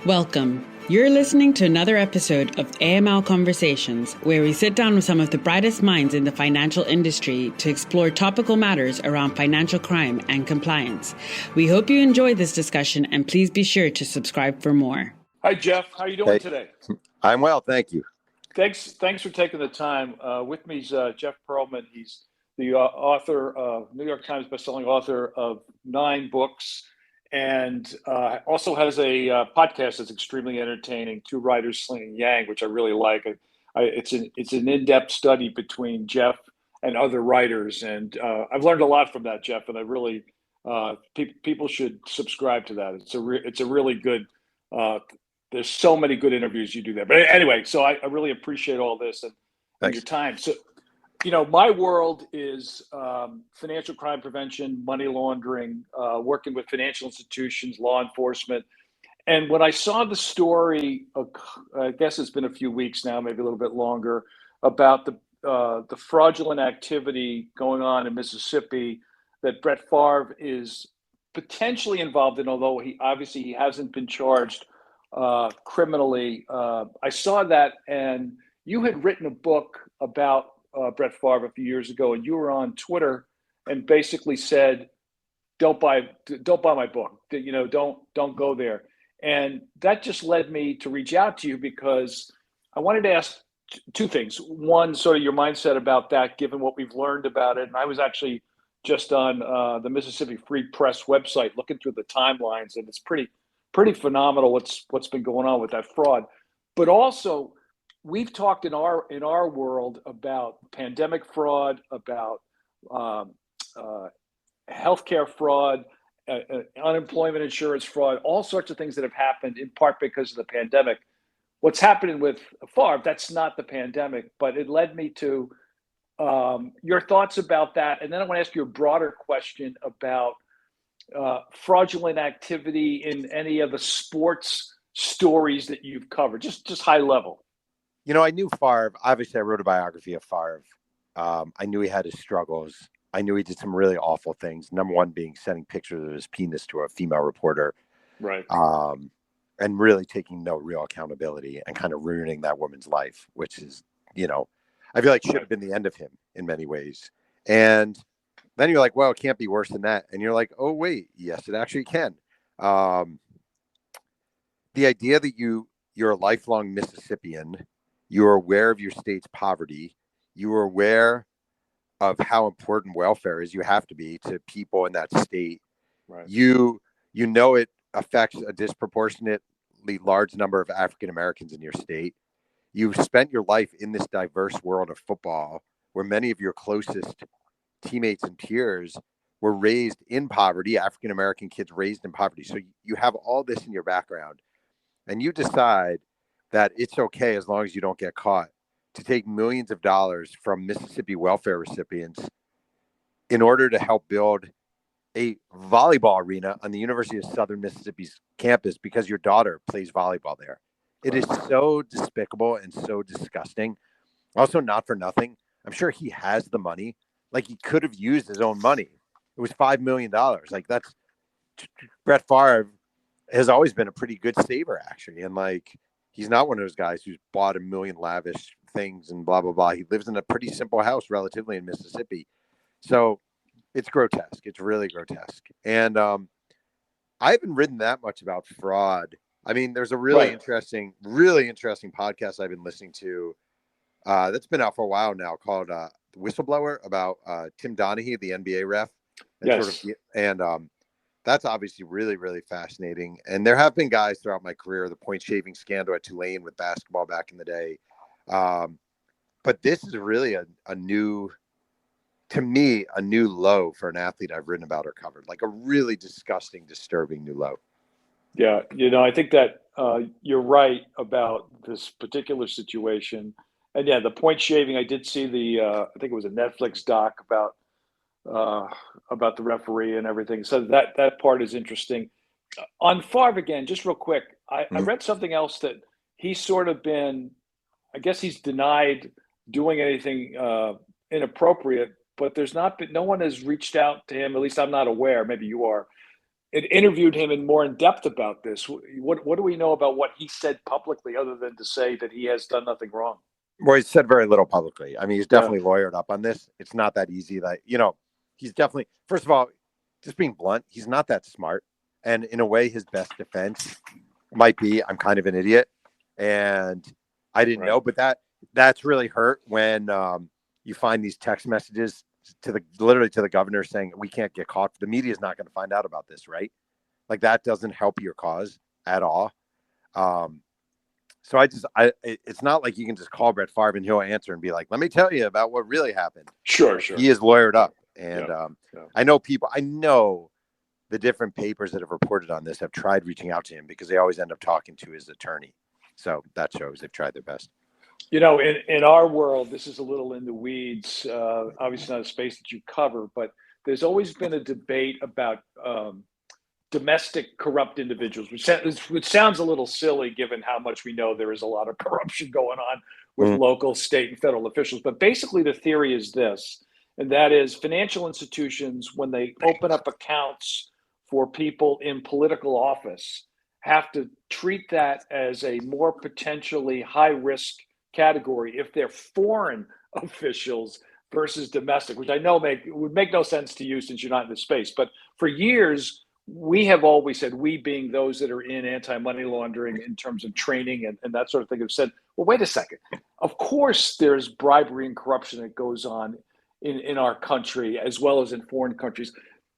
Welcome. You're listening to another episode of AML Conversations, where we sit down with some of the brightest minds in the financial industry to explore topical matters around financial crime and compliance. We hope you enjoy this discussion, and please be sure to subscribe for more. Hi, Jeff. How are you doing today? I'm well, thank you. Thanks for taking the time. With me is Jeff Pearlman. He's the author of New York Times bestselling author of 9 books, and also has a podcast that's extremely entertaining, Two Writers Slinging Yang, which I really like. It's an in-depth study between Jeff and other writers, and I've learned a lot from that, Jeff. And I really people should subscribe to that. It's a really good. There's so many good interviews you do there. But anyway, so I really appreciate all this and your time. So, my world is financial crime prevention, money laundering, working with financial institutions, law enforcement. And when I saw the story, I guess it's been a few weeks now, maybe a little bit longer, about the fraudulent activity going on in Mississippi that Brett Favre is potentially involved in, although he hasn't been charged criminally. I saw that, and you had written a book about Brett Favre a few years ago, and you were on Twitter and basically said, "Don't buy my book. Don't go there." And that just led me to reach out to you because I wanted to ask two things. One, sort of your mindset about that, given what we've learned about it. And I was actually just on the Mississippi Free Press website looking through the timelines, and it's pretty phenomenal what's been going on with that fraud. But also, we've talked in our world about pandemic fraud, about healthcare fraud, unemployment insurance fraud, all sorts of things that have happened in part because of the pandemic. What's happening with Favre, that's not the pandemic, but it led me to your thoughts about that. And then I want to ask you a broader question about fraudulent activity in any of the sports stories that you've covered, just high level. I knew Favre. Obviously, I wrote a biography of Favre. I knew he had his struggles. I knew he did some really awful things. Number one being sending pictures of his penis to a female reporter. Right. And really taking no real accountability and kind of ruining that woman's life, which is, I feel like should have been the end of him in many ways. And then you're like, well, it can't be worse than that. And you're like, oh, wait, yes, it actually can. The idea that you're a lifelong Mississippian, you're aware of your state's poverty, you're aware of how important welfare is, you have to be, to people in that state. Right. It affects a disproportionately large number of African Americans in your state. You've spent your life in this diverse world of football where many of your closest teammates and peers were raised in poverty, African American kids raised in poverty. So you have all this in your background, and you decide that it's okay, as long as you don't get caught, to take millions of dollars from Mississippi welfare recipients in order to help build a volleyball arena on the University of Southern Mississippi's campus because your daughter plays volleyball there. It is so despicable and so disgusting. Also, not for nothing, I'm sure he has the money. Like, he could have used his own money. It was $5 million. Like, that's Brett Favre has always been a pretty good saver, actually. And he's not one of those guys who's bought a million lavish things and blah, blah, blah. He lives in a pretty simple house relatively in Mississippi. So it's grotesque. It's really grotesque. And I haven't written that much about fraud. I mean, there's a really interesting podcast I've been listening to that's been out for a while now called Whistleblower about Tim Donaghy, the NBA ref. And that's obviously really, really fascinating. And there have been guys throughout my career, the point shaving scandal at Tulane with basketball back in the day. But this is really a new low for an athlete I've written about or covered, like a really disgusting, disturbing new low. Yeah. I think that you're right about this particular situation. And yeah, the point shaving, I did see I think it was a Netflix doc about the referee and everything. So that part is interesting. On Favre again, just real quick, I read something else that he's sort of been, I guess he's denied doing anything inappropriate, but no one has reached out to him, at least I'm not aware, maybe you are, interviewed him in more in depth about this. What do we know about what he said publicly, other than to say that he has done nothing wrong? Well, he's said very little publicly. I mean, he's Yeah. definitely lawyered up on this. It's not that easy. That he's definitely, first of all, just being blunt, he's not that smart. And in a way, his best defense might be, I'm kind of an idiot, and I didn't know. But that's really hurt when you find these text messages literally to the governor saying we can't get caught. The media is not going to find out about this, right? Like, that doesn't help your cause at all. So it's not like you can just call Brett Favre and he'll answer and be like, let me tell you about what really happened. Sure. He is lawyered up. And I know the different papers that have reported on this have tried reaching out to him because they always end up talking to his attorney. So that shows they've tried their best. In our world, this is a little in the weeds, obviously not a space that you cover, but there's always been a debate about domestic corrupt individuals, which sounds a little silly given how much we know there is a lot of corruption going on with local, state, and federal officials. But basically the theory is this, and that is financial institutions, when they open up accounts for people in political office, have to treat that as a more potentially high-risk category if they're foreign officials versus domestic, which I know would make no sense to you since you're not in this space. But for years, we have always said, we being those that are in anti-money laundering in terms of training and that sort of thing, have said, well, wait a second. Of course, there's bribery and corruption that goes on in our country as well as in foreign countries.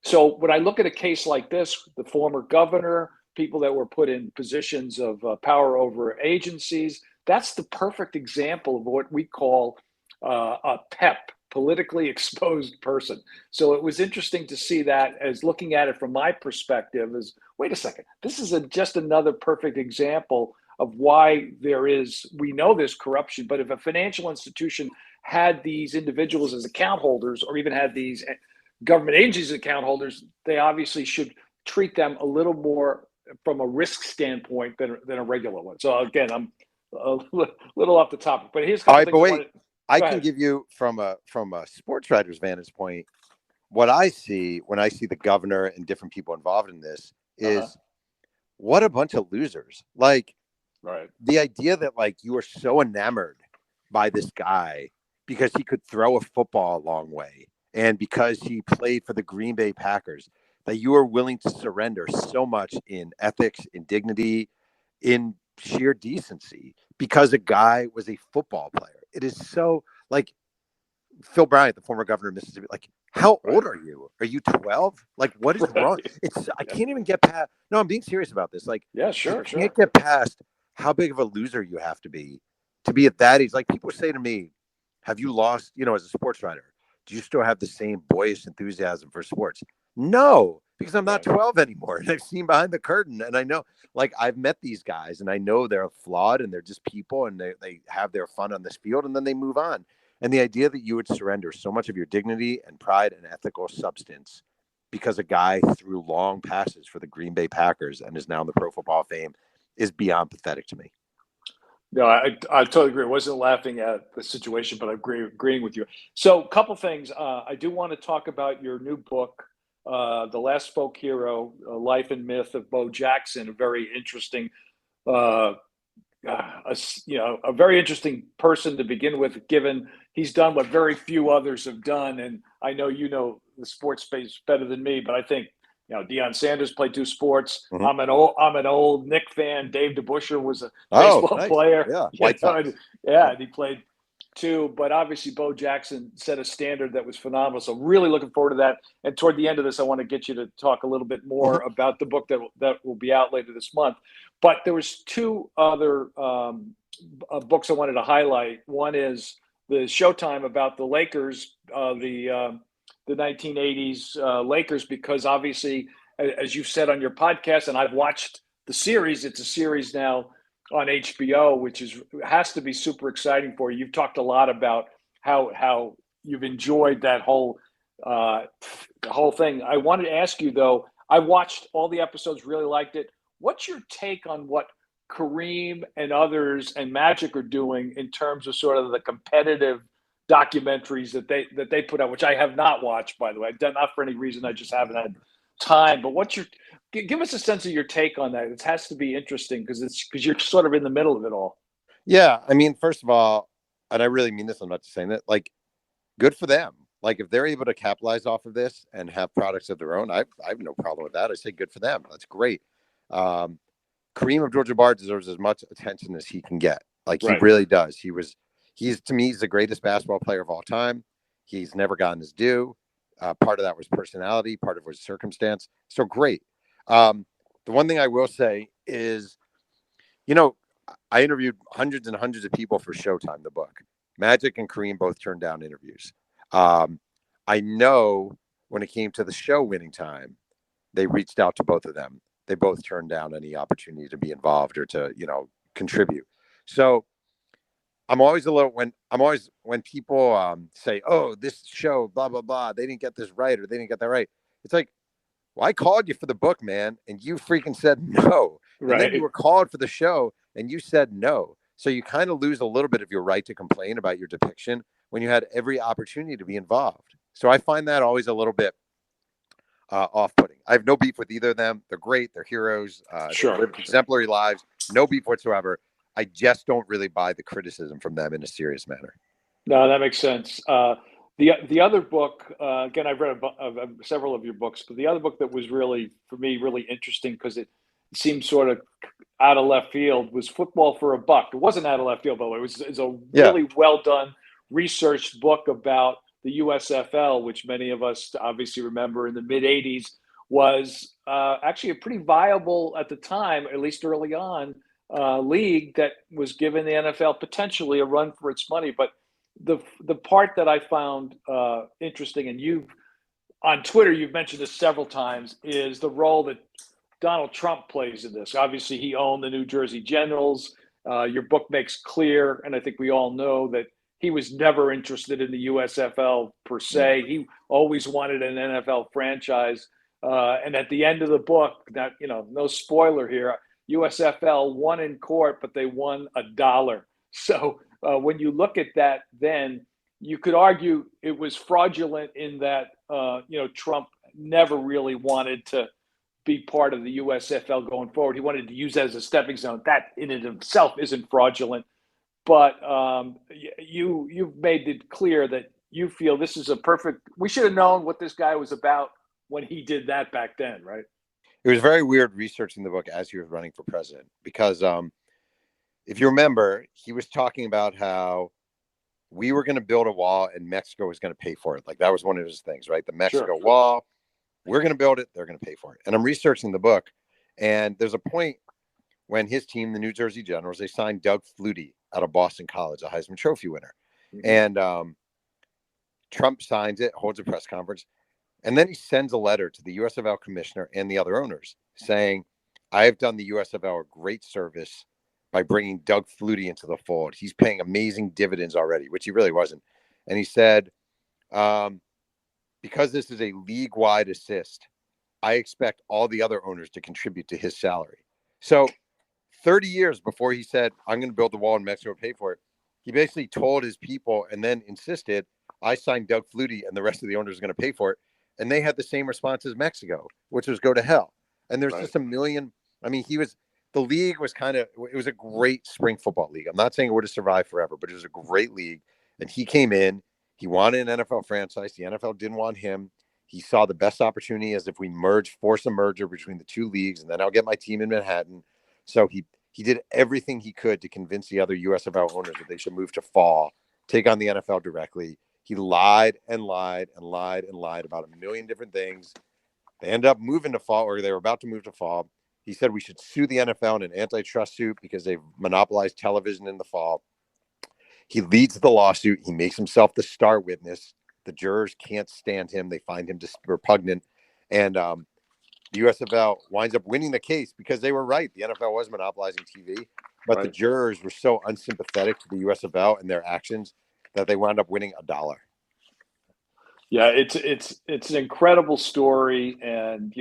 So when I look at a case like this, the former governor, people that were put in positions of power over agencies, that's the perfect example of what we call a PEP, politically exposed person. So it was interesting to see that, as looking at it from my perspective, as, wait a second, this is just another perfect example of why we know there's corruption, but if a financial institution had these individuals as account holders, or even had these government agencies as account holders, they obviously should treat them a little more from a risk standpoint than a regular one. So again, I'm a little off the topic, but here's a couple things. I can give you from a sports writer's vantage point, what I see when I see the governor and different people involved in this is what a bunch of losers. Like, the idea that you are so enamored by this guy because he could throw a football a long way and because he played for the Green Bay Packers, that you are willing to surrender so much in ethics, in dignity, in sheer decency because a guy was a football player. It is so, like, Phil Bryant, the former governor of Mississippi, like, how old are you? Are you 12? Like, what is wrong? I can't even get past. No, I'm being serious about this. Like, sure. Can't get past how big of a loser you have to be at that age. Like, people say to me, have you lost, as a sports writer, do you still have the same boyish enthusiasm for sports? No, because I'm not 12 anymore. And I've seen behind the curtain, and I know, like, I've met these guys and I know they're flawed and they're just people and they have their fun on this field and then they move on. And the idea that you would surrender so much of your dignity and pride and ethical substance because a guy threw long passes for the Green Bay Packers and is now in the Pro Football Hall of Fame is beyond pathetic to me. No, I totally agree. I wasn't laughing at the situation, but I'm agreeing with you. So a couple things. I do want to talk about your new book, The Last Folk Hero, Life and Myth of Bo Jackson, a very interesting a very interesting person to begin with, given he's done what very few others have done. And I know the sports space better than me, but I think Deion Sanders played 2 sports. I'm an old Knick fan. Dave DeBusschere was a baseball player. And he played 2. But obviously, Bo Jackson set a standard that was phenomenal. So really looking forward to that. And toward the end of this, I want to get you to talk a little bit more about the book that will be out later this month. But there was 2 other books I wanted to highlight. One is the Showtime about the Lakers, the 1980s Lakers, because obviously, as you've said on your podcast, and I've watched the series, it's a series now on HBO, which has to be super exciting for you. You've talked a lot about how you've enjoyed that whole thing. I wanted to ask you, though, I watched all the episodes, really liked it. What's your take on what Kareem and others and Magic are doing in terms of sort of the competitive documentaries that they put out, which I have not watched, by the way. Not for any reason, I just haven't had time. But give us a sense of your take on that. It has to be interesting because you're sort of in the middle of it all. Yeah, I mean, first of all, and I really mean this, I'm not just saying that, like, good for them. Like, if they're able to capitalize off of this and have products of their own, I have no problem with that. I say good for them. That's great. Kareem Abdul-Jabbar deserves as much attention as he can get. Like, he really does. He's to me, he's the greatest basketball player of all time. He's never gotten his due. Part of that was personality. Part of it was circumstance. So great. The one thing I will say is, I interviewed hundreds and hundreds of people for Showtime, the book. Magic and Kareem both turned down interviews. I know when it came to the show winning time, they reached out to both of them. They both turned down any opportunity to be involved or to, contribute. So I'm always when people say, oh, this show, blah, blah, blah, they didn't get this right or they didn't get that right. It's like, well, I called you for the book, man, and you freaking said no. Right. And then you were called for the show and you said no. So you kind of lose a little bit of your right to complain about your depiction when you had every opportunity to be involved. So I find that always a little bit off-putting. I have no beef with either of them. They're great. They're heroes. They live exemplary lives. No beef whatsoever. I just don't really buy the criticism from them in a serious manner. No, that makes sense. The other book, again, I've read several of your books, but the other book that was really, for me, really interesting because it seemed sort of out of left field was Football for a Buck. It wasn't out of left field, by the way. It's a really well done, researched book about the USFL, which many of us obviously remember in the mid 80s was actually a pretty viable at the time, at least early on, league that was giving the NFL potentially a run for its money. But the part that I found interesting, and you've on Twitter, you've mentioned this several times, is the role that Donald Trump plays in this. Obviously, he owned the New Jersey Generals. Your book makes clear, and I think we all know that he was never interested in the USFL per se. He always wanted an NFL franchise. And at the end of the book, that no spoiler here, USFL won in court, but they won $1. So when you look at that, then you could argue it was fraudulent in that Trump never really wanted to be part of the USFL going forward. He wanted to use that as a stepping stone. That in and of itself isn't fraudulent, but you've made it clear that you feel this is a perfect. We should have known what this guy was about when he did that back then, right? It was very weird researching the book as he was running for president because if you remember, he was talking about how we were going to build a wall and Mexico was going to pay for it. Like that was one of his things, right? The Mexico wall, we're going to build it. They're going to pay for it. And I'm researching the book. And there's a point when his team, the New Jersey Generals, they signed Doug Flutie out of Boston College, a Heisman Trophy winner. Mm-hmm. And Trump signs it, holds a press conference. And then he sends a letter to the USFL commissioner and the other owners saying, I have done the USFL a great service by bringing Doug Flutie into the fold. He's paying amazing dividends already, which he really wasn't. And he said, because this is a league-wide assist, I expect all the other owners to contribute to his salary. So 30 years before he said, I'm going to build the wall in Mexico, pay for it, he basically told his people and then insisted, I signed Doug Flutie and the rest of the owners are going to pay for it. And they had the same response as Mexico, which was go to hell. And there's just a million. I mean, the league was it was a great spring football league. I'm not saying it would have survived forever, but it was a great league. And he came in, he wanted an NFL franchise. The NFL didn't want him. He saw the best opportunity as if we force a merger between the two leagues, and then I'll get my team in Manhattan. So he did everything he could to convince the other USFL owners that they should move to fall, take on the NFL directly. He lied and lied and lied and lied about a million different things. They ended up moving to fall, or they were about to move to fall. He said we should sue the NFL in an antitrust suit because they've monopolized television in the fall. He leads the lawsuit. He makes himself the star witness. The jurors can't stand him. They find him repugnant. And the USFL winds up winning the case because they were right. The NFL was monopolizing TV, but the jurors were so unsympathetic to the USFL and their actions that they wound up winning $1. Yeah, it's an incredible story, and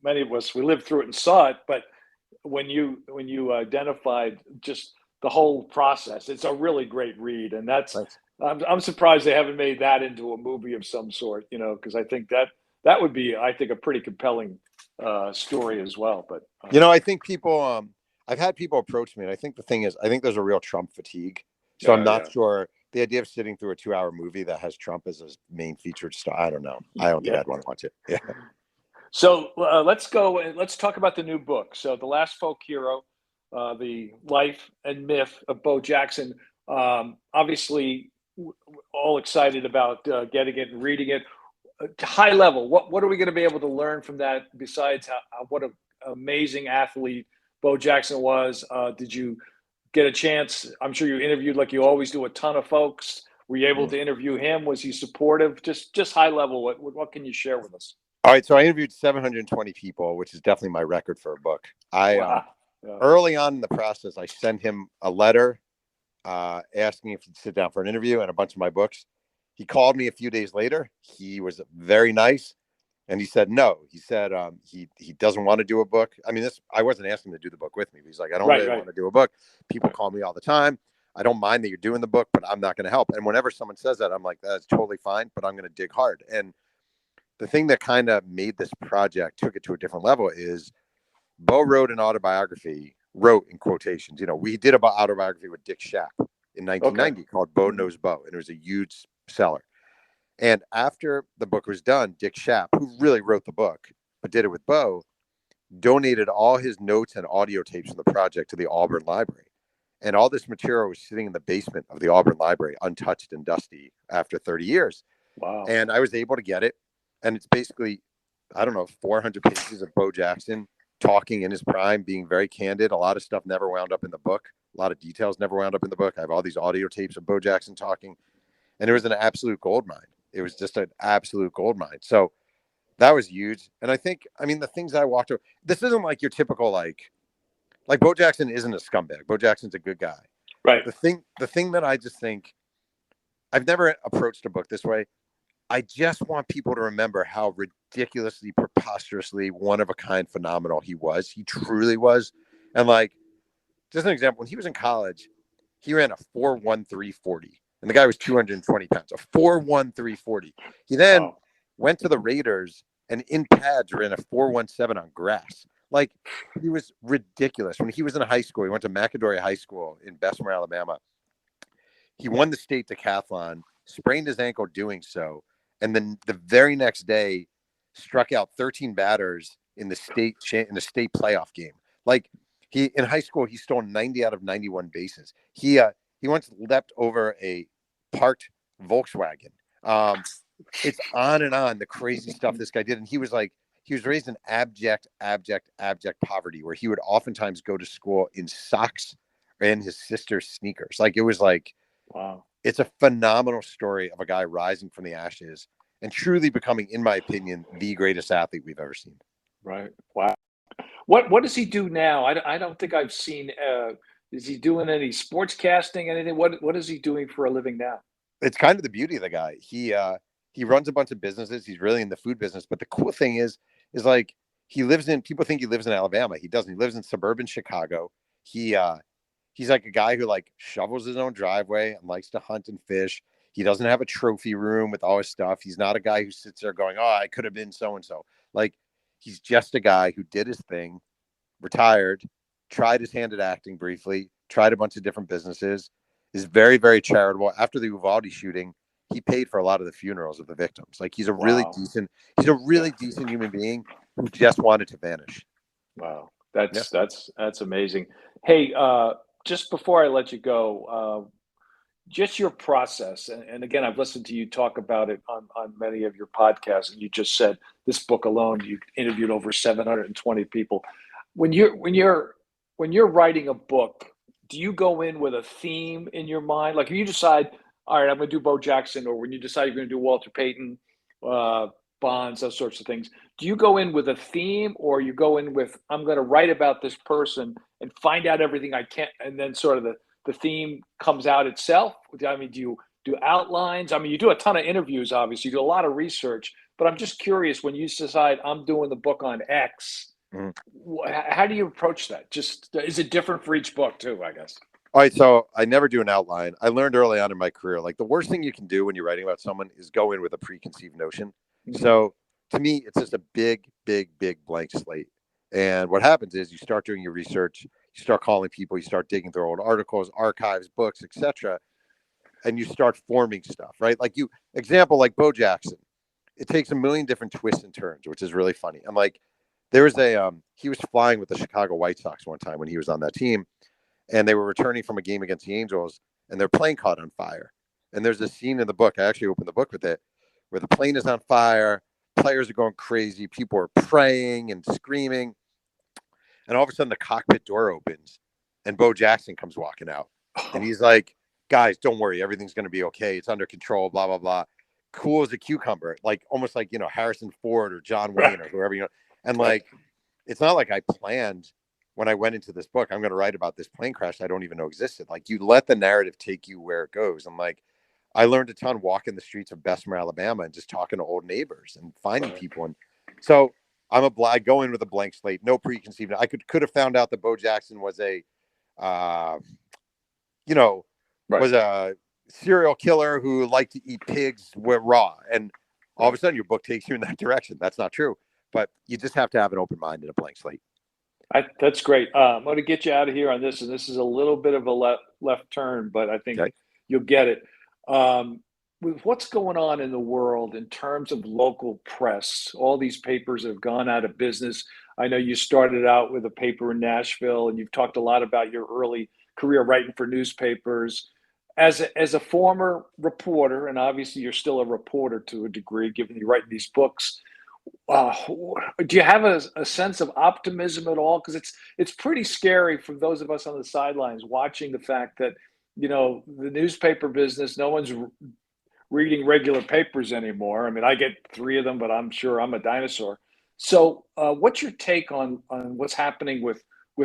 many of us lived through it and saw it. But when you identified just the whole process, it's a really great read, and I'm surprised they haven't made that into a movie of some sort. Because I think that would be, I think, a pretty compelling story as well. But I think people. I've had people approach me, and I think the thing is, I think there's a real Trump fatigue. So I'm not sure the idea of sitting through a 2-hour movie that has Trump as his main featured star. I don't know. I don't think I'd want to watch it. Yeah. So let's go and let's talk about the new book. So The Last Folk Hero, the life and myth of Bo Jackson. Obviously, all excited about getting it and reading it. High level, what are we going to be able to learn from that besides what an amazing athlete Bo Jackson was? Did you get a chance? I'm sure you interviewed, like you always do, a ton of folks. Were you able to interview him? Was he supportive? Just high level, what can you share with us? All right, so I interviewed 720 people, which is definitely my record for a book. Early on in the process, I sent him a letter asking if he'd sit down for an interview and a bunch of my books. He called me a few days later. He was very nice, and he said no. He said he doesn't want to do a book. I mean, I wasn't asking him to do the book with me. But he's like, I don't really want to do a book. People call me all the time. I don't mind that you're doing the book, but I'm not going to help. And whenever someone says that, I'm like, that's totally fine, but I'm going to dig hard. And the thing that kind of made this project, took it to a different level, is Bo wrote an autobiography, wrote in quotations. We did an autobiography with Dick Schaap in 1990 called Bo Knows Bo, and it was a huge seller. And after the book was done, Dick Schaap, who really wrote the book, but did it with Bo, donated all his notes and audio tapes from the project to the Auburn Library. And all this material was sitting in the basement of the Auburn Library, untouched and dusty after 30 years. Wow. And I was able to get it. And it's basically, 400 pages of Bo Jackson talking in his prime, being very candid. A lot of stuff never wound up in the book. A lot of details never wound up in the book. I have all these audio tapes of Bo Jackson talking. And it was an absolute gold mine. It was just an absolute gold mine. So that was huge. And I think, the things I walked over, this isn't like your typical, like Bo Jackson isn't a scumbag. Bo Jackson's a good guy. Right. The thing that I just think, I've never approached a book this way. I just want people to remember how ridiculously, preposterously one-of-a-kind phenomenal he was. He truly was. And just an example, when he was in college, he ran a 4.1340. And the guy was 220 pounds, a 4.1340. He then went to the Raiders and in pads ran a 4.17 on grass. He was ridiculous. When he was in high school, he went to McAdory High School in Bessemer, Alabama. He won the state decathlon, sprained his ankle doing so, and then the very next day struck out 13 batters in the state playoff game. In high school, he stole 90 out of 91 bases. He once leapt over a parked Volkswagen. It's on and on, the crazy stuff this guy did. And he was raised in abject poverty, where he would oftentimes go to school in socks and his sister's sneakers. Wow. It's a phenomenal story of a guy rising from the ashes and truly becoming, in my opinion, the greatest athlete we've ever seen. Right. Wow. What does he do now? I don't think I've seen. Is he doing any sports casting? Anything? What is he doing for a living now? It's kind of the beauty of the guy. He runs a bunch of businesses. He's really in the food business. But the cool thing is people think he lives in Alabama. He doesn't. He lives in suburban Chicago. He's like a guy who shovels his own driveway and likes to hunt and fish. He doesn't have a trophy room with all his stuff. He's not a guy who sits there going, "Oh, I could have been so-and-so." He's just a guy who did his thing, retired, tried his hand at acting briefly, tried a bunch of different businesses, is very, very charitable. After the Uvalde shooting, he paid for a lot of the funerals of the victims. He's a really decent human being who just wanted to vanish. Wow. That's amazing. Hey, just before I let you go, just your process. And again, I've listened to you talk about it on many of your podcasts. And you just said this book alone, you interviewed over 720 people. When you're writing a book, do you go in with a theme in your mind? If you decide, all right, I'm going to do Bo Jackson, or when you decide you're going to do Walter Payton, Bonds, those sorts of things, do you go in with a theme, or you go in with, I'm going to write about this person and find out everything I can, and then sort of the theme comes out itself? Do you do outlines? You do a ton of interviews, obviously. You do a lot of research, but I'm just curious, when you decide I'm doing the book on X, how do you approach that? Is it different for each book too, I guess? All right, so I never do an outline. I learned early on in my career, the worst thing you can do when you're writing about someone is go in with a preconceived notion. Mm-hmm. So to me, it's just a big, big, big blank slate. And what happens is you start doing your research, you start calling people, you start digging through old articles, archives, books, etc., and you start forming stuff, right? Like example, like Bo Jackson. It takes a million different twists and turns, which is really funny. I'm like, there was he was flying with the Chicago White Sox one time when he was on that team, and they were returning from a game against the Angels, and their plane caught on fire. And there's a scene in the book, I actually opened the book with it, where the plane is on fire, players are going crazy, people are praying and screaming, and all of a sudden the cockpit door opens, and Bo Jackson comes walking out, and he's like, guys, don't worry, everything's going to be okay, it's under control, blah, blah, blah. Cool as a cucumber, like almost like, Harrison Ford or John Wayne or whoever, and like, it's not like I planned when I went into this book, I'm going to write about this plane crash I don't even know existed. Like, you let the narrative take you where it goes. I'm like, I learned a ton walking the streets of Bessemer, Alabama, and just talking to old neighbors and finding people. And so I go in with a blank slate, no preconceived. I could have found out that Bo Jackson was a, was a serial killer who liked to eat pigs raw. And all of a sudden your book takes you in that direction. That's not true. But you just have to have an open mind and a blank slate. That's great. I'm going to get you out of here on this, and this is a little bit of a left turn, but I think you'll get it. With what's going on in the world in terms of local press, all these papers have gone out of business. I know you started out with a paper in Nashville, and you've talked a lot about your early career writing for newspapers. As a former reporter, and obviously you're still a reporter to a degree, given you're writing these books, do you have a sense of optimism at all? Because it's pretty scary for those of us on the sidelines watching the fact that, the newspaper business, no one's reading regular papers anymore. I mean, I get 3 of them, but I'm sure I'm a dinosaur. So what's your take on what's happening with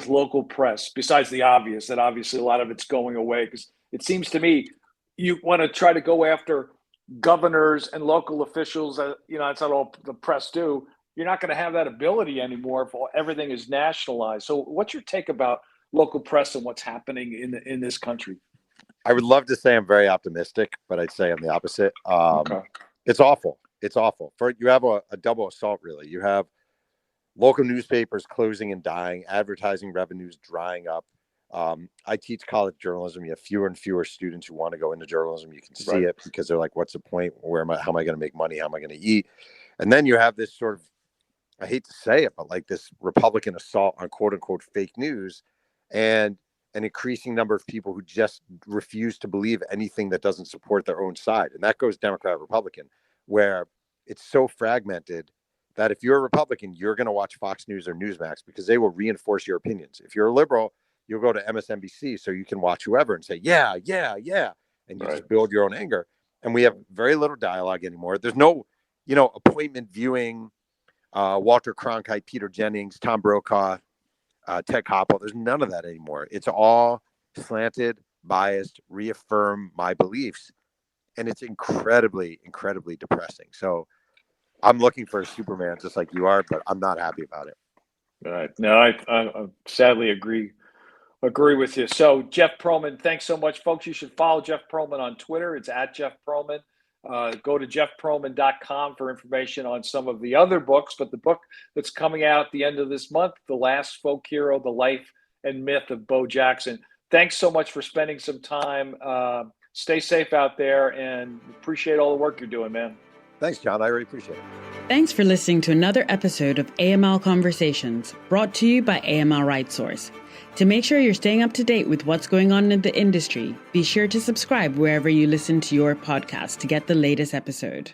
local press, besides the obvious, that obviously a lot of it's going away? Because it seems to me you want to try to go after governors and local officials, it's not all the press do. You're not going to have that ability anymore if everything is nationalized. So what's your take about local press and what's happening in this country? I would love to say I'm very optimistic, but I'd say I'm the opposite. It's awful. It's awful. You have a double assault, really. You have local newspapers closing and dying, advertising revenues drying up. I teach college journalism. You have fewer and fewer students who want to go into journalism. You can see it because they're like, what's the point? How am I going to make money? How am I going to eat? And then you have this sort of, I hate to say it, but like this Republican assault on quote unquote fake news, and an increasing number of people who just refuse to believe anything that doesn't support their own side. And that goes Democrat, Republican, where it's so fragmented that if you're a Republican, you're going to watch Fox News or Newsmax because they will reinforce your opinions. If you're a liberal, you'll go to MSNBC so you can watch whoever and say, yeah. And you just build your own anger. And we have very little dialogue anymore. There's no, appointment viewing, Walter Cronkite, Peter Jennings, Tom Brokaw, Ted Koppel. There's none of that anymore. It's all slanted, biased, reaffirm my beliefs. And it's incredibly, incredibly depressing. So I'm looking for a Superman just like you are, but I'm not happy about it. All right. No, I sadly agree with you. So Jeff Pearlman, thanks so much, folks. You should follow Jeff Pearlman on Twitter. It's at Jeff Pearlman. Go to jeffpearlman.com for information on some of the other books, but the book that's coming out at the end of this month, The Last Folk Hero, The Life and Myth of Bo Jackson. Thanks so much for spending some time. Stay safe out there, and appreciate all the work you're doing, man. Thanks, John. I really appreciate it. Thanks for listening to another episode of AML Conversations, brought to you by AML RightSource. To make sure you're staying up to date with what's going on in the industry, be sure to subscribe wherever you listen to your podcast to get the latest episode.